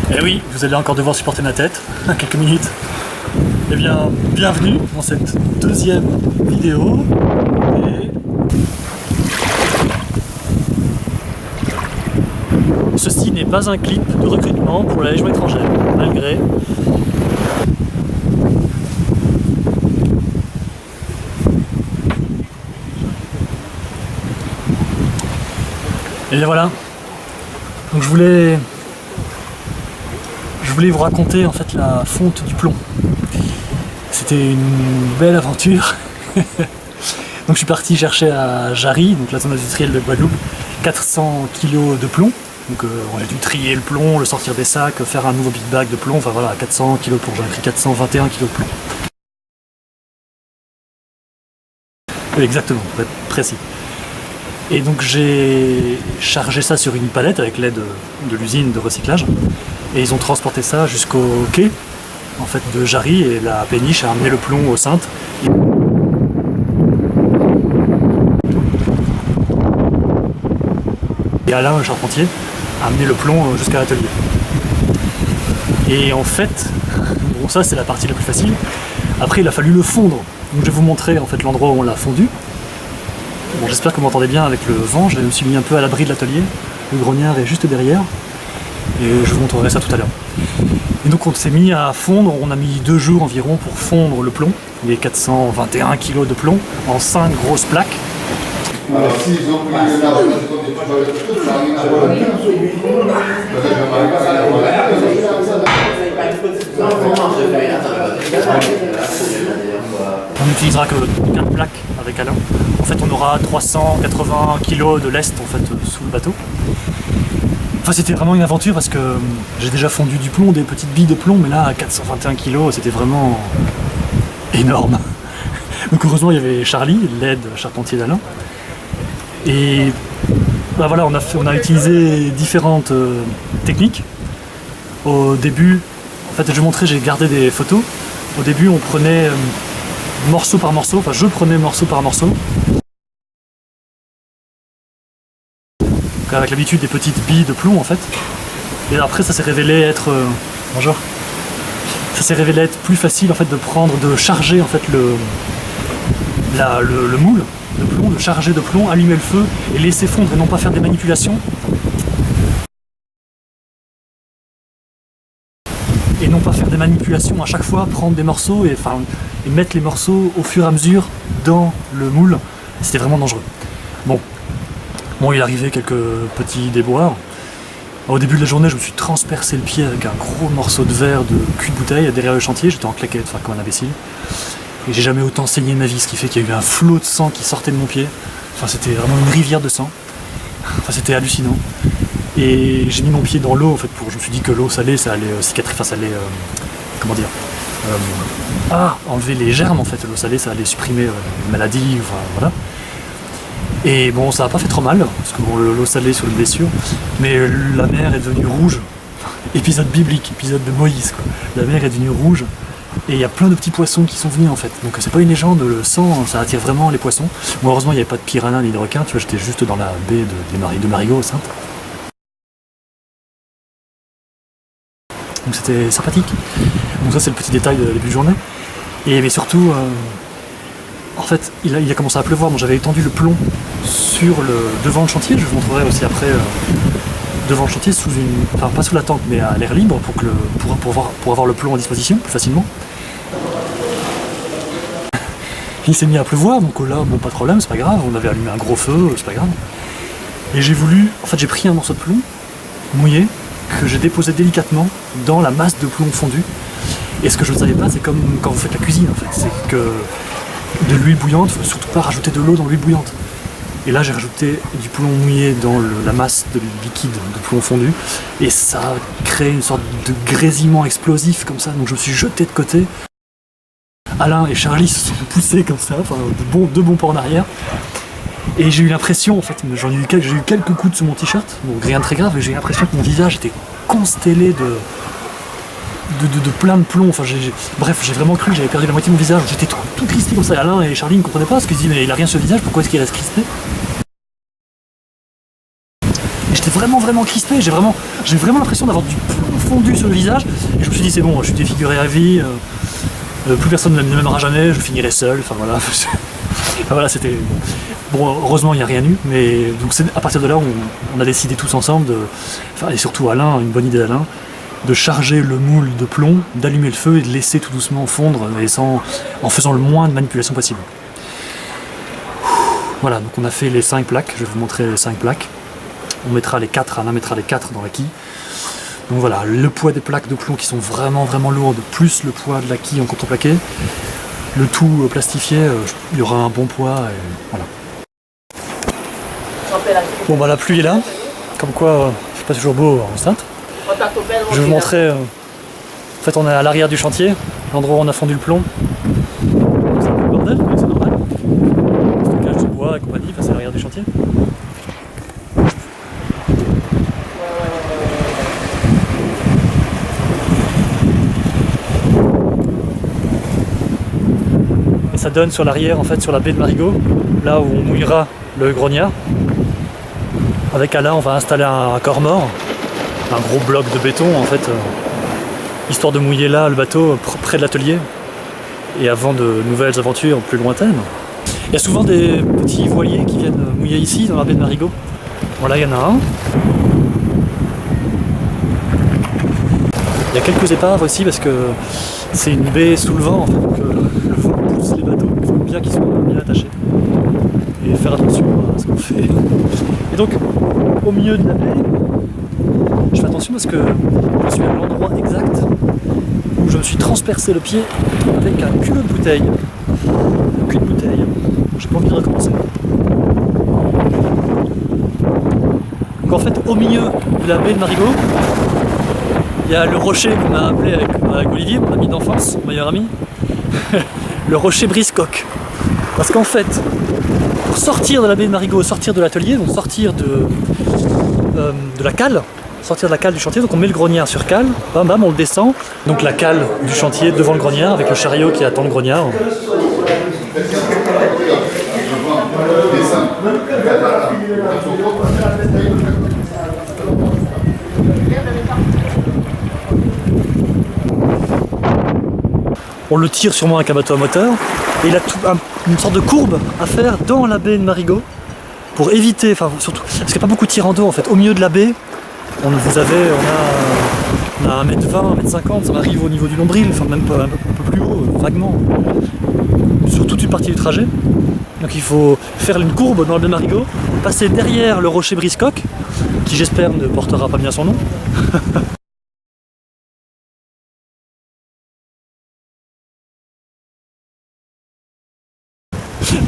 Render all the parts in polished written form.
Eh oui, vous allez encore devoir supporter ma tête, quelques minutes. Eh bien, bienvenue dans cette deuxième vidéo. Et... ceci n'est pas un clip de recrutement pour la Légion étrangère, malgré... Et voilà. Donc je voulais vous raconter en fait la fonte du plomb. C'était une belle aventure. Donc je suis parti chercher à Jarry, donc la zone industrielle de Guadeloupe, 400 kg de plomb. Donc on a dû trier le plomb, le sortir des sacs, faire un nouveau big bag de plomb, enfin voilà, 400 kg de plomb, j'avais pris 421 kg de plomb. Exactement, pour être précis. Et donc j'ai chargé ça sur une palette avec l'aide de l'usine de recyclage. Et ils ont transporté ça jusqu'au quai en fait, de Jarry, et la péniche a amené le plomb aux Saintes. Et Alain, le charpentier, a amené le plomb jusqu'à l'atelier. Et en fait, bon, ça c'est la partie la plus facile. Après il a fallu le fondre. Donc je vais vous montrer en fait l'endroit où on l'a fondu. Bon, j'espère que vous m'entendez bien avec le vent, je me suis mis un peu à l'abri de l'atelier. Le grognard est juste derrière. Et je vous montrerai ça tout à l'heure. Et donc on s'est mis à fondre, on a mis 2 jours environ pour fondre le plomb, les 421 kg de plomb, en 5 grosses plaques. Alors, s'ils ont pris on n'utilisera que 4 plaques avec Alain. En fait on aura 380 kg de lest en fait, sous le bateau. Enfin c'était vraiment une aventure parce que j'ai déjà fondu du plomb, des petites billes de plomb, mais là à 421 kg c'était vraiment énorme. Donc heureusement il y avait Charlie, l'aide charpentier d'Alain. Et bah voilà, on a utilisé différentes techniques. Au début, en fait je vais montrer, j'ai gardé des photos. Au début on prenait morceau par morceau, enfin je prenais morceau par morceau. Avec l'habitude des petites billes de plomb en fait. Et après ça s'est révélé être... bonjour. Ça s'est révélé être plus facile en fait de prendre, de charger en fait le moule de plomb, de charger de plomb, allumer le feu et laisser fondre et non pas faire des manipulations. Et non pas faire des manipulations à chaque fois, prendre des morceaux et mettre les morceaux au fur et à mesure dans le moule. C'était vraiment dangereux. Bon, il arrivait quelques petits déboires. Au début de la journée, je me suis transpercé le pied avec un gros morceau de verre de cul de bouteille derrière le chantier. J'étais en claquette, enfin comme un imbécile. Et j'ai jamais autant saigné de ma vie, ce qui fait qu'il y a eu un flot de sang qui sortait de mon pied. Enfin, c'était vraiment une rivière de sang. Enfin, c'était hallucinant. Et j'ai mis mon pied dans l'eau, en fait, je me suis dit que l'eau salée, ça allait cicatriser, enfin, ça allait, comment dire, enlever les germes, en fait. L'eau salée, ça allait supprimer les maladies, enfin, voilà. Et bon, ça n'a pas fait trop mal, parce que bon, l'eau salée sur les blessures, mais la mer est devenue rouge. Épisode biblique, épisode de Moïse, quoi. La mer est devenue rouge, et il y a plein de petits poissons qui sont venus en fait. Donc c'est pas une légende, le sang, ça attire vraiment les poissons. Bon, heureusement, il n'y avait pas de piranha ni de requins, tu vois, j'étais juste dans la baie de Marigot, aux Saintes. Donc c'était sympathique. Donc ça, c'est le petit détail de début de journée. Mais surtout... en fait, il a commencé à pleuvoir, donc j'avais étendu le plomb sur devant le chantier, je vous montrerai aussi après devant le chantier, enfin pas sous la tente, mais à l'air libre pour avoir le plomb à disposition plus facilement. Il s'est mis à pleuvoir, donc là, bon, pas de problème, c'est pas grave, on avait allumé un gros feu, c'est pas grave. Et j'ai pris un morceau de plomb mouillé que j'ai déposé délicatement dans la masse de plomb fondu. Et ce que je ne savais pas, c'est comme quand vous faites la cuisine en fait, c'est que de l'huile bouillante, il ne faut surtout pas rajouter de l'eau dans l'huile bouillante. Et là j'ai rajouté du plomb mouillé dans la masse de liquide de plomb fondu et ça a créé une sorte de grésillement explosif comme ça, donc je me suis jeté de côté. Alain et Charlie se sont poussés comme ça, enfin deux bons pas en arrière. Et j'ai eu l'impression, en fait, j'ai eu quelques coups sur mon t-shirt, donc rien de très grave, mais j'ai eu l'impression que mon visage était constellé de plein de plomb. Enfin, bref, j'ai vraiment cru que j'avais perdu la moitié de mon visage. J'étais tout crispé comme ça. Alain et Charlie ne comprenaient pas, parce qu'ils disaient mais il a rien sur le visage, pourquoi est-ce qu'il reste crispé? Et j'étais vraiment crispé. J'ai vraiment l'impression d'avoir du plomb fondu sur le visage. Et je me suis dit c'est bon, je suis défiguré à vie, plus personne ne m'aimera jamais, je finirai seul, enfin voilà. Enfin, voilà, c'était... Bon, heureusement il n'y a rien eu, mais donc à partir de là on a décidé tous ensemble, enfin, et surtout Alain, une bonne idée d'Alain, de charger le moule de plomb, d'allumer le feu et de laisser tout doucement fondre et en faisant le moins de manipulation possible. Voilà, donc on a fait les 5 plaques, je vais vous montrer les 5 plaques. On mettra les 4, Alain mettra les 4 dans la quille. Donc voilà, le poids des plaques de plomb qui sont vraiment lourdes, plus le poids de la quille en contreplaqué. Le tout plastifié, il y aura un bon poids et voilà. Bon bah la pluie est là, comme quoi c'est pas toujours beau enceinte. Je vais vous montrer, en fait on est à l'arrière du chantier, l'endroit où on a fondu le plomb. C'est un peu le bordel, mais c'est normal. Stockage de bois et compagnie, c'est à l'arrière du chantier. Et ça donne sur l'arrière, en fait, sur la baie de Marigot, là où on mouillera le grognard. Avec Alain, on va installer un corps mort, un gros bloc de béton, en fait, histoire de mouiller là le bateau près de l'atelier et avant de nouvelles aventures plus lointaines. Il y a souvent des petits voiliers qui viennent mouiller ici dans la baie de Marigot. Bon là il y en a un. Il y a quelques épaves aussi parce que c'est une baie sous le vent en fait, donc le vent pousse les bateaux, il faut bien qu'ils soient bien attachés et faire attention à ce qu'on fait. Et donc au milieu de la baie, je fais attention parce que je suis à l'endroit exact où je me suis transpercé le pied avec un culot de bouteille. Un cul de bouteille. J'ai pas envie de recommencer. Donc en fait, au milieu de la baie de Marigot, il y a le rocher qu'on a appelé avec Olivier, mon ami d'enfance, mon meilleur ami, le rocher Briscoque. Parce qu'en fait, pour sortir de la baie de Marigot, sortir de l'atelier, donc sortir de la cale, sortir de la cale du chantier, donc on met le grognard sur cale, bam bam, on le descend. Donc la cale du chantier devant le grognard, avec le chariot qui attend le grognard. On le tire sûrement avec un bateau à moteur, et il a une sorte de courbe à faire dans la baie de Marigot pour éviter, enfin surtout, parce qu'il n'y a pas beaucoup de tirant d'eau en fait, au milieu de la baie, on a 1m20, 1m50, ça arrive au niveau du nombril, enfin même pas, un peu plus haut, vaguement, sur toute une partie du trajet. Donc il faut faire une courbe dans la baie de Marigot, passer derrière le rocher Briscoque, qui j'espère ne portera pas bien son nom.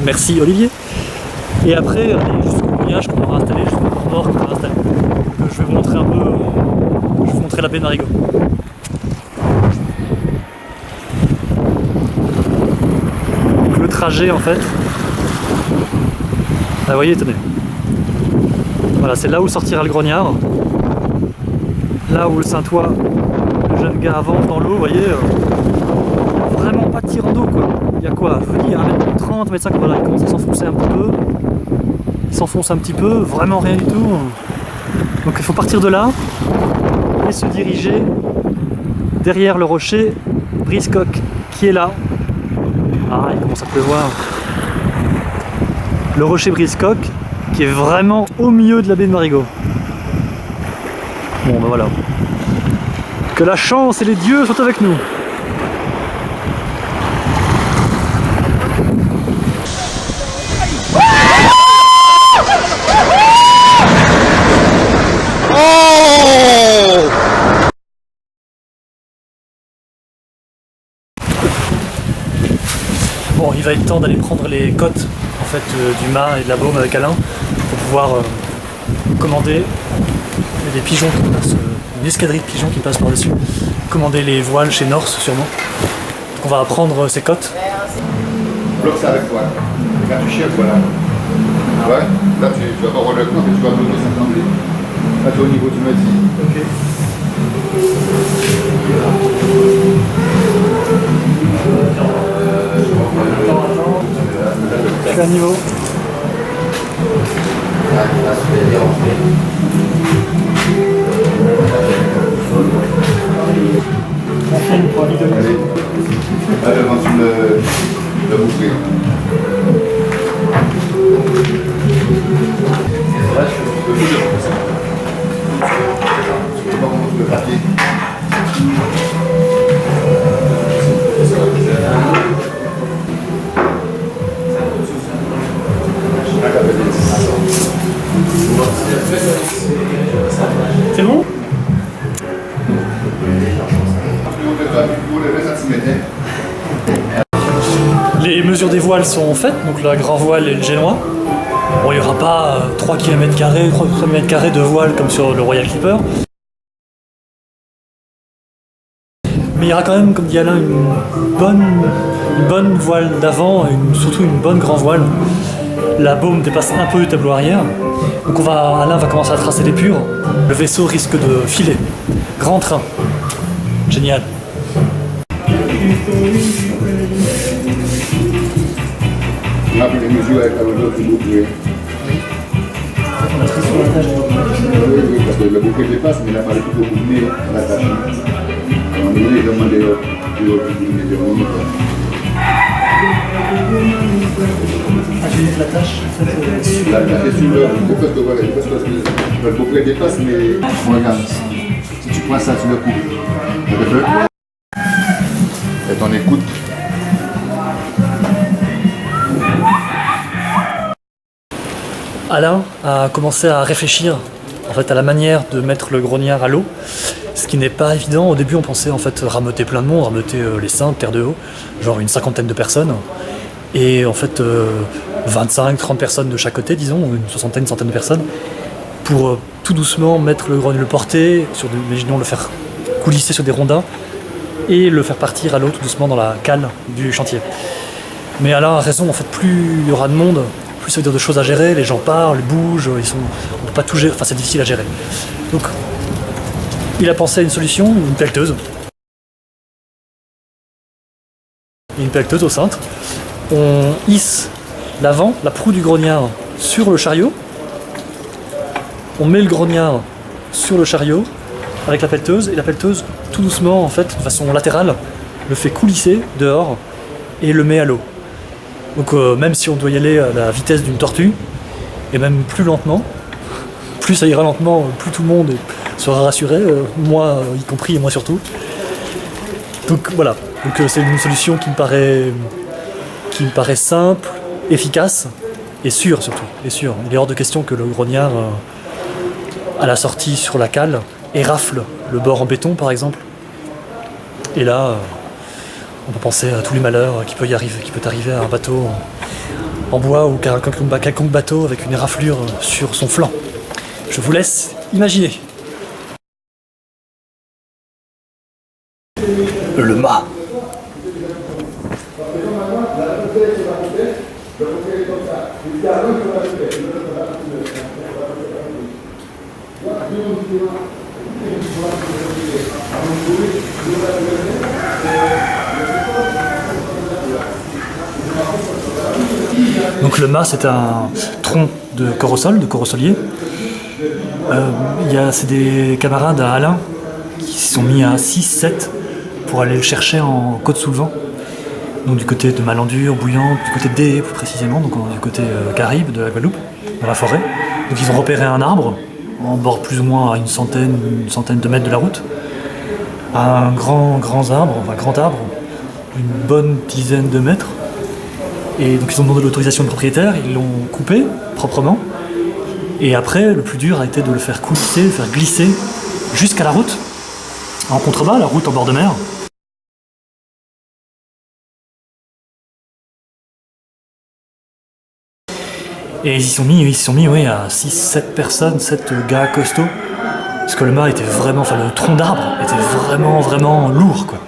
Merci Olivier. Et après, aller jusqu'au mouillage qu'on aura installé, jusqu'au corps mort qu'on aura installé. Donc, je vais vous montrer un peu, je vais vous montrer la baie de Marigot. Donc, le trajet en fait, ah, vous voyez, tenez. Voilà, c'est là où sortira le grognard. Là où le Saint-Ouen, le jeune gars avance dans l'eau, vous voyez, vraiment pas de tirant d'eau quoi. Il y a quoi? Je vous dis, 1m30, 1m50, voilà, il commence à s'enfoncer un petit peu. Il s'enfonce un petit peu, vraiment rien du tout. Donc il faut partir de là et se diriger derrière le rocher Briscoque qui est là. Ah, il commence à pleuvoir. Le rocher Briscoque qui est vraiment au milieu de la baie de Marigot. Bon ben voilà. Que la chance et les dieux soient avec nous. Bon, il va être temps d'aller prendre les cotes en fait, du mât et de la baume avec Alain pour pouvoir commander. Il y a des pigeons qui passent, une escadrille de pigeons qui passent par-dessus. Commander les voiles chez Norse sûrement. Donc on va prendre ces cotes. Bloque ça avec toi. Quand tu chies, voilà. Ouais, là tu vas pas avoir le compte et tu vas donner 50 litres. Là tu es au niveau du mètre. Ok. C'est un niveau. Allez. Là, devant sur le bouffé. Là, je peux pas comment le papier. C'est bon? Les mesures des voiles sont faites, donc la grand voile et le génois. Bon, il n'y aura pas 3 km, 3 km de voile comme sur le Royal Clipper. Mais il y aura quand même, comme dit Alain, une bonne voile d'avant, surtout une bonne grand voile. La baume dépasse un peu le tableau arrière. Donc Alain va commencer à tracer les purs. Le vaisseau risque de filer. Grand train. Génial. On a pris les mesures avec la mesure du bouclier. Oui, parce que le bouclier dépasse, mais il a fallu plutôt boucler la tâche. À un moment donné, il demandait de monter. Tu mets la tâche La tâche est sur le bouclier dépasse, mais regarde, si tu prends ça, tu le coupes. Et t'en écoutes. Alain a commencé à réfléchir en fait, à la manière de mettre le grognard à l'eau, ce qui n'est pas évident. Au début, on pensait en fait rameuter plein de monde, rameuter les Saintes, Terre de Haut, genre une 50aine de personnes, et en fait 25-30 personnes de chaque côté, disons, ou une soixantaine, centaine de personnes, pour tout doucement mettre le porter, imaginons le faire coulisser sur des rondins, et le faire partir à l'eau tout doucement dans la cale du chantier. Mais Alain a raison, en fait, plus il y aura de monde, plus ça veut dire de choses à gérer, les gens parlent, bougent, on ne peut pas tout gérer, enfin c'est difficile à gérer. Donc il a pensé à une solution, une pelleteuse. Une pelleteuse au cintre. On hisse l'avant, la proue du grognard sur le chariot. On met le grognard sur le chariot avec la pelleteuse, et la pelleteuse, tout doucement, en fait, de façon latérale, le fait coulisser dehors et le met à l'eau. Donc même si on doit y aller à la vitesse d'une tortue, et même plus lentement, plus ça ira lentement, plus tout le monde sera rassuré, moi y compris et moi surtout. Donc voilà, c'est une solution qui me paraît simple, efficace et sûre surtout. Et sûre. Il est hors de question que le grognard, à la sortie sur la cale, érafle le bord en béton par exemple. Et là, on peut penser à tous les malheurs qui peut arriver à un bateau en bois ou quelconque bateau avec une éraflure sur son flanc. Je vous laisse imaginer. Le mât. Donc le mât, c'est un tronc de corosolier. C'est des camarades à Alain qui se sont mis à 6-7 pour aller le chercher en Côte-sous-le-Vent. Donc du côté de Malandure, Bouillante, du côté d'Aie plus précisément, donc du côté Caraïbes, de la Guadeloupe, dans la forêt. Donc ils ont repéré un arbre, en bord plus ou moins à une centaine de mètres de la route. Un grand arbre, d'une bonne dizaine de mètres. Et donc ils ont demandé l'autorisation du propriétaire, ils l'ont coupé proprement. Et après, le plus dur a été de le faire coulisser, de le faire glisser jusqu'à la route, en contrebas, la route en bord de mer. Et ils s'y sont mis à 6-7 personnes, 7 gars costauds. Parce que le mât était vraiment, le tronc d'arbre était vraiment lourd, quoi.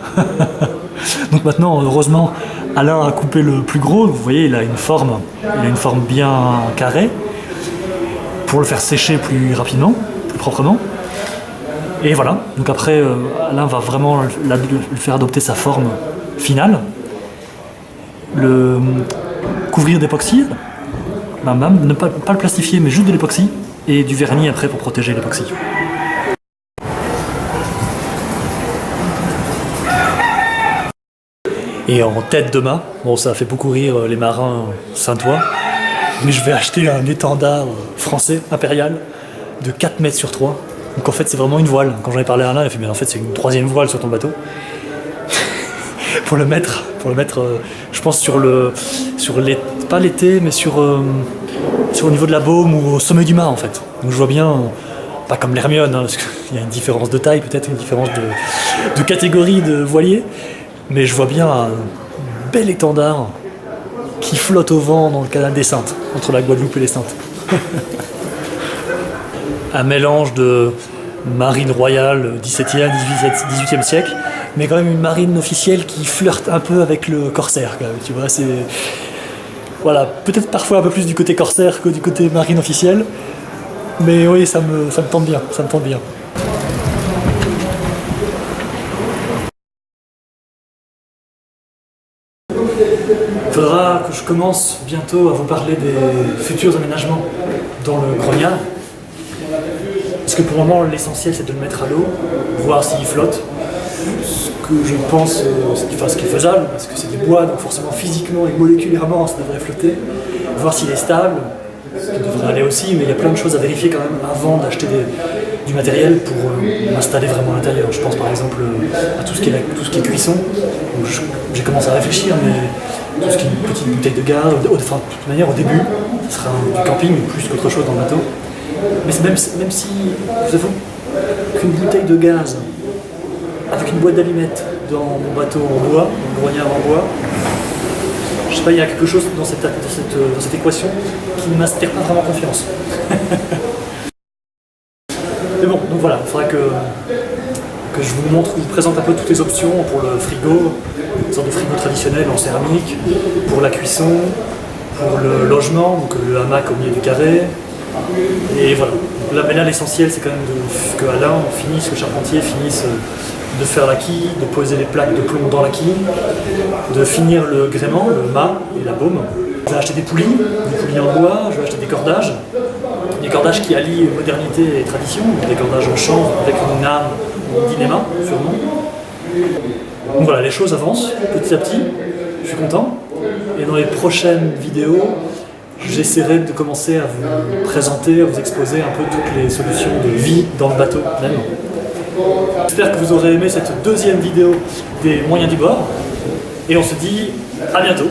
Donc maintenant, heureusement, Alain a coupé le plus gros. Vous voyez, il a une forme bien carrée pour le faire sécher plus rapidement, plus proprement. Et voilà. Donc après, Alain va vraiment le faire adopter sa forme finale. Le couvrir d'époxy. Ne pas le plastifier, mais juste de l'époxy et du vernis après pour protéger l'époxy. Et en tête de mât, bon ça a fait beaucoup rire les marins saintois, mais je vais acheter un étendard français, impérial, de 4 mètres sur 3. Donc en fait c'est vraiment une voile. Quand j'en ai parlé à Alain, il a fait mais en fait c'est une 3e voile sur ton bateau. pour le mettre, je pense sur pas l'été, mais sur au niveau de la baume ou au sommet du mât en fait. Donc je vois bien, pas comme l'Hermione, hein, parce qu'il y a une différence de taille peut-être, une différence de catégorie de voilier, mais je vois bien un bel étendard qui flotte au vent dans le canal des Saintes, entre la Guadeloupe et les Saintes. Un mélange de marine royale 17e, 18e siècle, mais quand même une marine officielle qui flirte un peu avec le corsaire, quand même, tu vois, c'est... Voilà, peut-être parfois un peu plus du côté corsaire que du côté marine officielle, mais oui, ça me tente bien, ça me tente bien. Il faudra que je commence bientôt à vous parler des futurs aménagements dans le grognard. Parce que pour le moment, l'essentiel c'est de le mettre à l'eau, voir s'il flotte. Ce que je pense, ce qui est faisable, parce que c'est du bois, donc forcément physiquement et moléculairement ça devrait flotter. Voir s'il est stable, ce qui devrait aller aussi, mais il y a plein de choses à vérifier quand même avant d'acheter du matériel pour m'installer vraiment à l'intérieur. Je pense par exemple à tout ce qui est cuisson. J'ai commencé à réfléchir, mais tout ce qui est une petite bouteille de gaz, enfin de toute manière au début, ce sera du camping plus qu'autre chose dans le bateau. Mais même si, vous avouez qu'une bouteille de gaz avec une boîte d'allumettes dans mon bateau en bois, mon grognard en bois, je sais pas, il y a quelque chose dans cette équation qui ne m'inspire pas vraiment confiance. Mais bon, donc voilà, il faudra que je vous présente un peu toutes les options pour le frigo, une sorte de frigo traditionnel en céramique, pour la cuisson, pour le logement, donc le hamac au milieu du carré. Et voilà. Mais là l'essentiel c'est quand même que Alain finisse, que le charpentier finisse de faire la quille, de poser les plaques de plomb dans la quille, de finir le gréement, le mât et la baume. Je vais acheter des poulies en bois, je vais acheter des cordages qui allient modernité et tradition, des cordages en chanvre avec une âme ou une dinéma sûrement. Donc voilà, les choses avancent petit à petit, je suis content. Et dans les prochaines vidéos, j'essaierai de commencer à vous présenter, à vous exposer un peu toutes les solutions de vie dans le bateau même. J'espère que vous aurez aimé cette 2e vidéo des moyens du bord. Et on se dit à bientôt,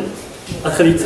à très vite.